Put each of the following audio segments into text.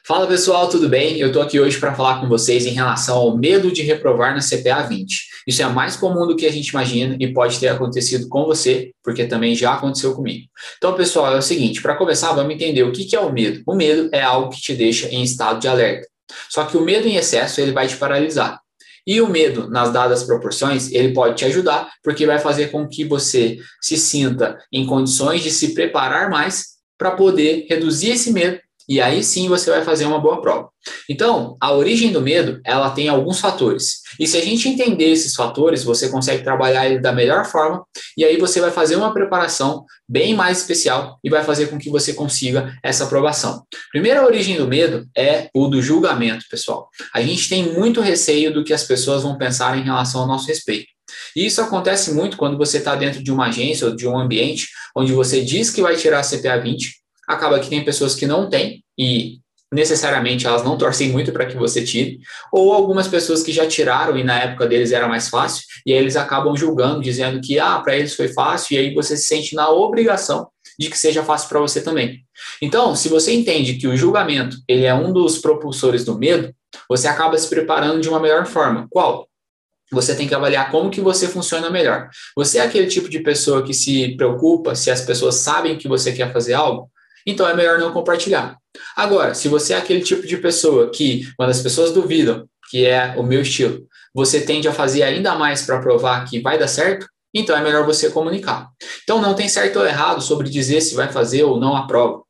Fala pessoal, tudo bem? Eu estou aqui hoje para falar com vocês em relação ao medo de reprovar na CPA 20. Isso é mais comum do que a gente imagina e pode ter acontecido com você, porque também já aconteceu comigo. Então, pessoal, é o seguinte, para começar, vamos entender o que é o medo. O medo é algo que te deixa em estado de alerta. Só que o medo em excesso, ele vai te paralisar. E o medo, nas dadas proporções, ele pode te ajudar, porque vai fazer com que você se sinta em condições de se preparar mais para poder reduzir esse medo. E aí sim você vai fazer uma boa prova. Então, a origem do medo, ela tem alguns fatores. E se a gente entender esses fatores, você consegue trabalhar ele da melhor forma, e aí você vai fazer uma preparação bem mais especial e vai fazer com que você consiga essa aprovação. Primeira origem do medo é o do julgamento, pessoal. A gente tem muito receio do que as pessoas vão pensar em relação ao nosso respeito. E isso acontece muito quando você está dentro de uma agência ou de um ambiente onde você diz que vai tirar a CPA 20, acaba que tem pessoas que não têm e necessariamente elas não torcem muito para que você tire, ou algumas pessoas que já tiraram e na época deles era mais fácil, e aí eles acabam julgando, dizendo que para eles foi fácil, e aí você se sente na obrigação de que seja fácil para você também. Então, se você entende que o julgamento ele é um dos propulsores do medo, você acaba se preparando de uma melhor forma. Qual? Você tem que avaliar como que você funciona melhor. Você é aquele tipo de pessoa que se preocupa se as pessoas sabem que você quer fazer algo? Então é melhor não compartilhar. Agora, se você é aquele tipo de pessoa que, quando as pessoas duvidam, que é o meu estilo, você tende a fazer ainda mais para provar que vai dar certo, então é melhor você comunicar. Então não tem certo ou errado sobre dizer se vai fazer ou não a prova.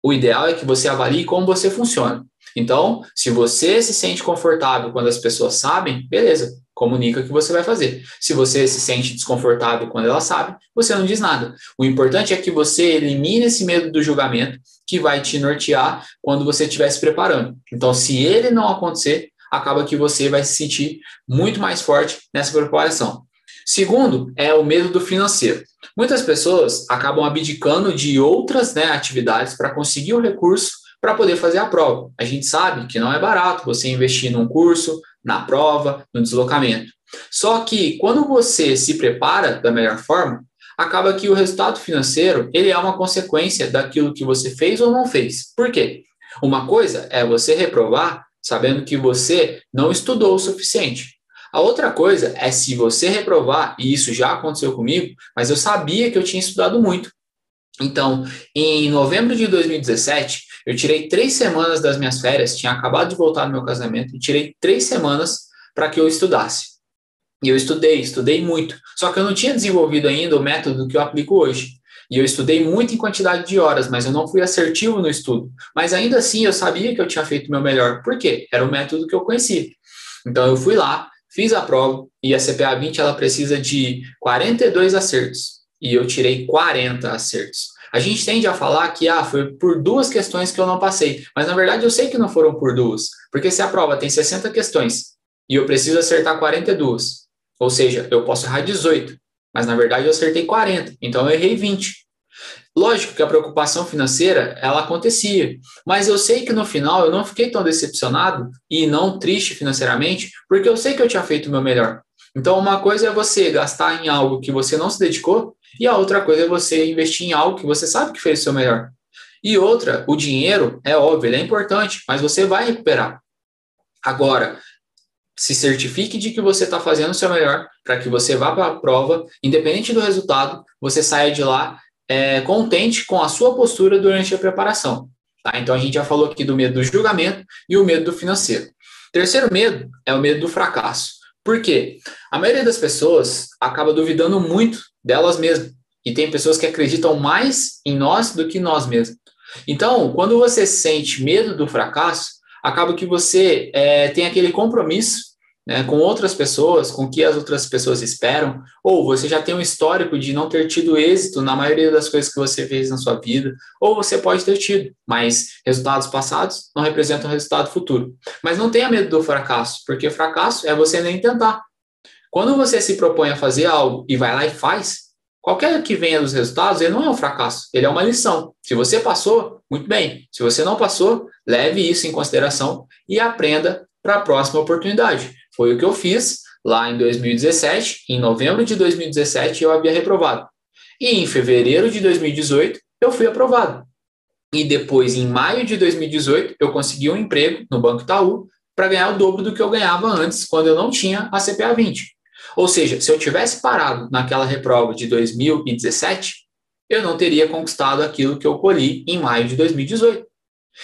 O ideal é que você avalie como você funciona. Então, se você se sente confortável quando as pessoas sabem, beleza, comunica o que você vai fazer. Se você se sente desconfortável quando ela sabe, você não diz nada. O importante é que você elimine esse medo do julgamento que vai te nortear quando você estiver se preparando. Então, se ele não acontecer, acaba que você vai se sentir muito mais forte nessa preparação. Segundo, é o medo do financeiro. Muitas pessoas acabam abdicando de outras atividades para conseguir o recurso para poder fazer a prova. A gente sabe que não é barato você investir num curso, na prova, no deslocamento. Só que quando você se prepara da melhor forma, acaba que o resultado financeiro ele é uma consequência daquilo que você fez ou não fez. Por quê? Uma coisa é você reprovar sabendo que você não estudou o suficiente. A outra coisa é se você reprovar, e isso já aconteceu comigo, mas eu sabia que eu tinha estudado muito. Então, em novembro de 2017, eu tirei 3 semanas das minhas férias, tinha acabado de voltar no meu casamento, e tirei 3 semanas para que eu estudasse. E eu estudei muito. Só que eu não tinha desenvolvido ainda o método que eu aplico hoje. E eu estudei muito em quantidade de horas, mas eu não fui assertivo no estudo. Mas ainda assim, eu sabia que eu tinha feito o meu melhor. Por quê? Era o método que eu conhecia. Então, eu fui lá, fiz a prova, e a CPA 20 ela precisa de 42 acertos. E eu tirei 40 acertos. A gente tende a falar que foi por 2 questões que eu não passei. Mas, na verdade, eu sei que não foram por 2. Porque se a prova tem 60 questões e eu preciso acertar 42, ou seja, eu posso errar 18, mas na verdade eu acertei 40, então eu errei 20. Lógico que a preocupação financeira, ela acontecia, mas eu sei que no final eu não fiquei tão decepcionado e não triste financeiramente, porque eu sei que eu tinha feito o meu melhor. Então uma coisa é você gastar em algo que você não se dedicou e a outra coisa é você investir em algo que você sabe que fez o seu melhor. E outra, o dinheiro, é óbvio, ele é importante, mas você vai recuperar. Agora, se certifique de que você está fazendo o seu melhor para que você vá para a prova, independente do resultado, você saia de lá contente com a sua postura durante a preparação. Tá? Então, a gente já falou aqui do medo do julgamento e o medo do financeiro. Terceiro medo é o medo do fracasso. Por quê? A maioria das pessoas acaba duvidando muito delas mesmas. E tem pessoas que acreditam mais em nós do que nós mesmos. Então, quando você sente medo do fracasso, acaba que você tem aquele compromisso com outras pessoas, com o que as outras pessoas esperam, ou você já tem um histórico de não ter tido êxito na maioria das coisas que você fez na sua vida, ou você pode ter tido, mas resultados passados não representam resultado futuro. Mas não tenha medo do fracasso, porque fracasso é você nem tentar. Quando você se propõe a fazer algo e vai lá e faz, qualquer que venha dos resultados, ele não é um fracasso, ele é uma lição. Se você passou, muito bem. Se você não passou, leve isso em consideração e aprenda para a próxima oportunidade. Foi o que eu fiz lá em 2017. Em novembro de 2017, eu havia reprovado. E em fevereiro de 2018, eu fui aprovado. E depois, em maio de 2018, eu consegui um emprego no Banco Itaú para ganhar o dobro do que eu ganhava antes, quando eu não tinha a CPA 20. Ou seja, se eu tivesse parado naquela reprova de 2017, eu não teria conquistado aquilo que eu colhi em maio de 2018.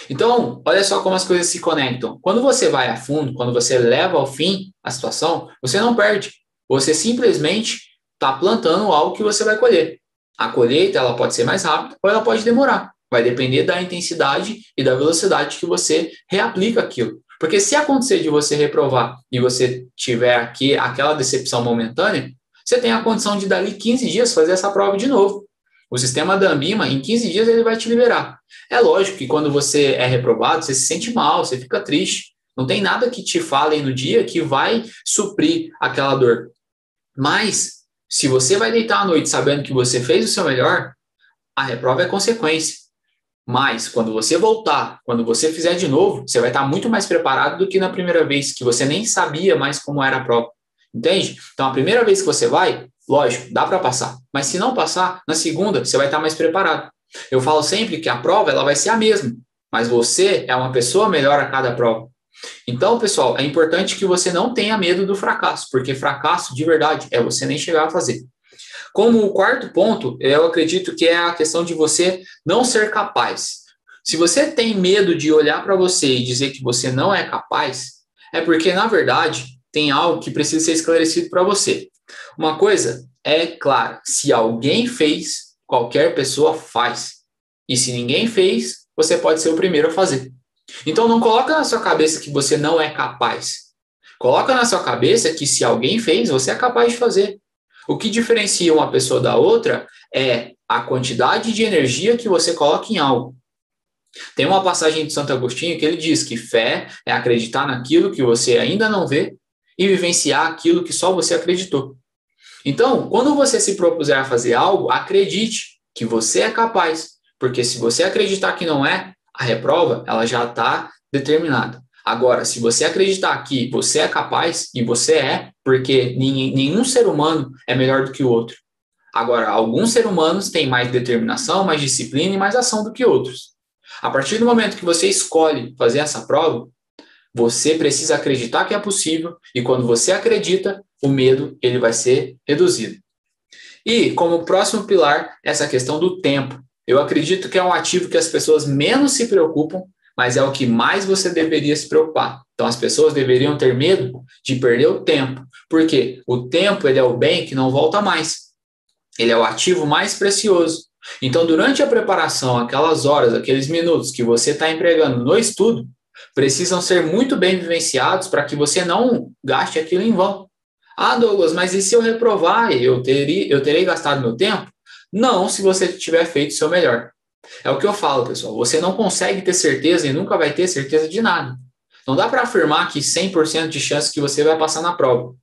Então, olha só como as coisas se conectam. Quando você vai a fundo, quando você leva ao fim a situação, você não perde. Você simplesmente está plantando algo que você vai colher. A colheita ela pode ser mais rápida ou ela pode demorar. Vai depender da intensidade e da velocidade que você reaplica aquilo. Porque se acontecer de você reprovar e você tiver aqui aquela decepção momentânea, você tem a condição de dali 15 dias fazer essa prova de novo. O sistema da Ambima, em 15 dias, ele vai te liberar. É lógico que quando você é reprovado, você se sente mal, você fica triste. Não tem nada que te falem no dia que vai suprir aquela dor. Mas, se você vai deitar à noite sabendo que você fez o seu melhor, a reprova é consequência. Mas, quando você voltar, quando você fizer de novo, você vai estar muito mais preparado do que na primeira vez, que você nem sabia mais como era a prova. Entende? Então, a primeira vez que você vai, lógico, dá para passar. Mas se não passar, na segunda, você vai estar mais preparado. Eu falo sempre que a prova ela vai ser a mesma, mas você é uma pessoa melhor a cada prova. Então, pessoal, é importante que você não tenha medo do fracasso, porque fracasso, de verdade, é você nem chegar a fazer. Como o quarto ponto, eu acredito que é a questão de você não ser capaz. Se você tem medo de olhar para você e dizer que você não é capaz, é porque, na verdade, tem algo que precisa ser esclarecido para você. Uma coisa é clara, se alguém fez, qualquer pessoa faz. E se ninguém fez, você pode ser o primeiro a fazer. Então não coloca na sua cabeça que você não é capaz. Coloca na sua cabeça que se alguém fez, você é capaz de fazer. O que diferencia uma pessoa da outra é a quantidade de energia que você coloca em algo. Tem uma passagem de Santo Agostinho que ele diz que fé é acreditar naquilo que você ainda não vê e vivenciar aquilo que só você acreditou. Então, quando você se propuser a fazer algo, acredite que você é capaz, porque se você acreditar que não é, a reprova ela já está determinada. Agora, se você acreditar que você é capaz, e você é, porque nenhum ser humano é melhor do que o outro. Agora, alguns seres humanos têm mais determinação, mais disciplina e mais ação do que outros. A partir do momento que você escolhe fazer essa prova, você precisa acreditar que é possível, e quando você acredita, o medo ele vai ser reduzido. E, como próximo pilar, essa questão do tempo. Eu acredito que é um ativo que as pessoas menos se preocupam, mas é o que mais você deveria se preocupar. Então, as pessoas deveriam ter medo de perder o tempo. Por quê? O tempo ele é o bem que não volta mais. Ele é o ativo mais precioso. Então, durante a preparação, aquelas horas, aqueles minutos que você está empregando no estudo, precisam ser muito bem vivenciados para que você não gaste aquilo em vão. Ah, Douglas, mas e se eu reprovar? Eu terei gastado meu tempo? Não, se você tiver feito o seu melhor. É o que eu falo, pessoal. Você não consegue ter certeza e nunca vai ter certeza de nada. Não dá para afirmar que 100% de chance que você vai passar na prova.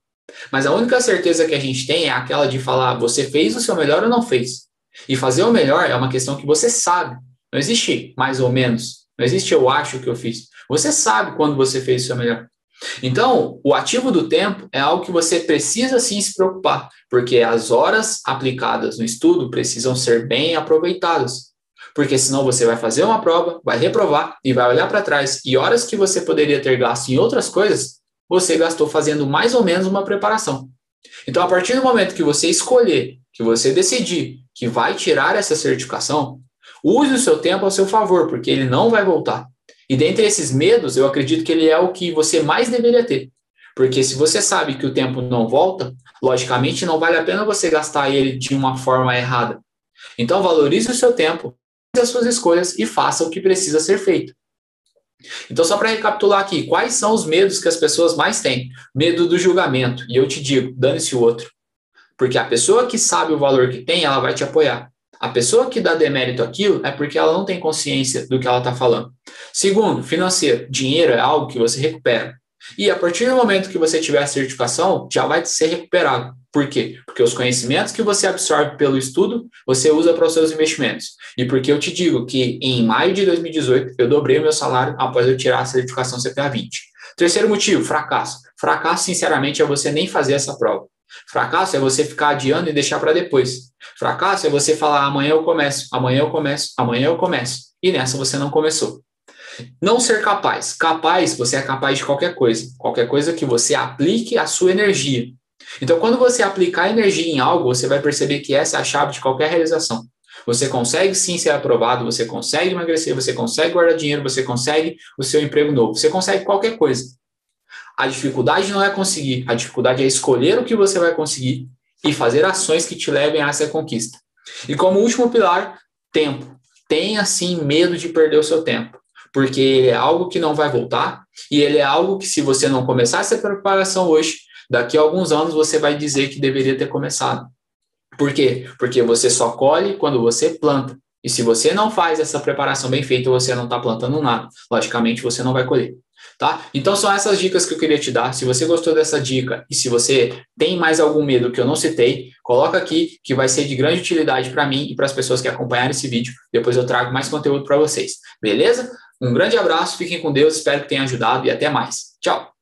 Mas a única certeza que a gente tem é aquela de falar, você fez o seu melhor ou não fez. E fazer o melhor é uma questão que você sabe. Não existe mais ou menos. Não existe eu acho que eu fiz. Você sabe quando você fez o seu melhor. Então, o ativo do tempo é algo que você precisa sim se preocupar, porque as horas aplicadas no estudo precisam ser bem aproveitadas. Porque senão você vai fazer uma prova, vai reprovar e vai olhar para trás, e horas que você poderia ter gasto em outras coisas, você gastou fazendo mais ou menos uma preparação. Então, a partir do momento que você escolher, que você decidir que vai tirar essa certificação, use o seu tempo ao seu favor, porque ele não vai voltar. E dentre esses medos, eu acredito que ele é o que você mais deveria ter. Porque se você sabe que o tempo não volta, logicamente não vale a pena você gastar ele de uma forma errada. Então, valorize o seu tempo, as suas escolhas e faça o que precisa ser feito. Então, só para recapitular aqui, quais são os medos que as pessoas mais têm? Medo do julgamento. E eu te digo, dane-se o outro. Porque a pessoa que sabe o valor que tem, ela vai te apoiar. A pessoa que dá demérito àquilo é porque ela não tem consciência do que ela está falando. Segundo, financeiro. Dinheiro é algo que você recupera. E a partir do momento que você tiver a certificação, já vai ser recuperado. Por quê? Porque os conhecimentos que você absorve pelo estudo, você usa para os seus investimentos. E porque eu te digo que em maio de 2018, eu dobrei o meu salário após eu tirar a certificação CPA 20. Terceiro motivo, fracasso. Fracasso, sinceramente, é você nem fazer essa prova. Fracasso é você ficar adiando e deixar para depois. Fracasso é você falar amanhã eu começo, amanhã eu começo, amanhã eu começo. E nessa você não começou. Não ser capaz. Capaz, você é capaz de qualquer coisa. Qualquer coisa que você aplique a sua energia. Então, quando você aplicar energia em algo, você vai perceber que essa é a chave de qualquer realização. Você consegue sim ser aprovado, você consegue emagrecer, você consegue guardar dinheiro, você consegue o seu emprego novo, você consegue qualquer coisa. A dificuldade não é conseguir, a dificuldade é escolher o que você vai conseguir e fazer ações que te levem a essa conquista. E como último pilar, tempo. Tenha sim medo de perder o seu tempo, porque ele é algo que não vai voltar e ele é algo que, se você não começar essa preparação hoje, daqui a alguns anos você vai dizer que deveria ter começado. Por quê? Porque você só colhe quando você planta. E se você não faz essa preparação bem feita, você não está plantando nada. Logicamente, você não vai colher. Tá? Então, são essas dicas que eu queria te dar. Se você gostou dessa dica e se você tem mais algum medo que eu não citei, coloca aqui que vai ser de grande utilidade para mim e para as pessoas que acompanharem esse vídeo. Depois eu trago mais conteúdo para vocês. Beleza? Um grande abraço, fiquem com Deus, espero que tenha ajudado e até mais. Tchau!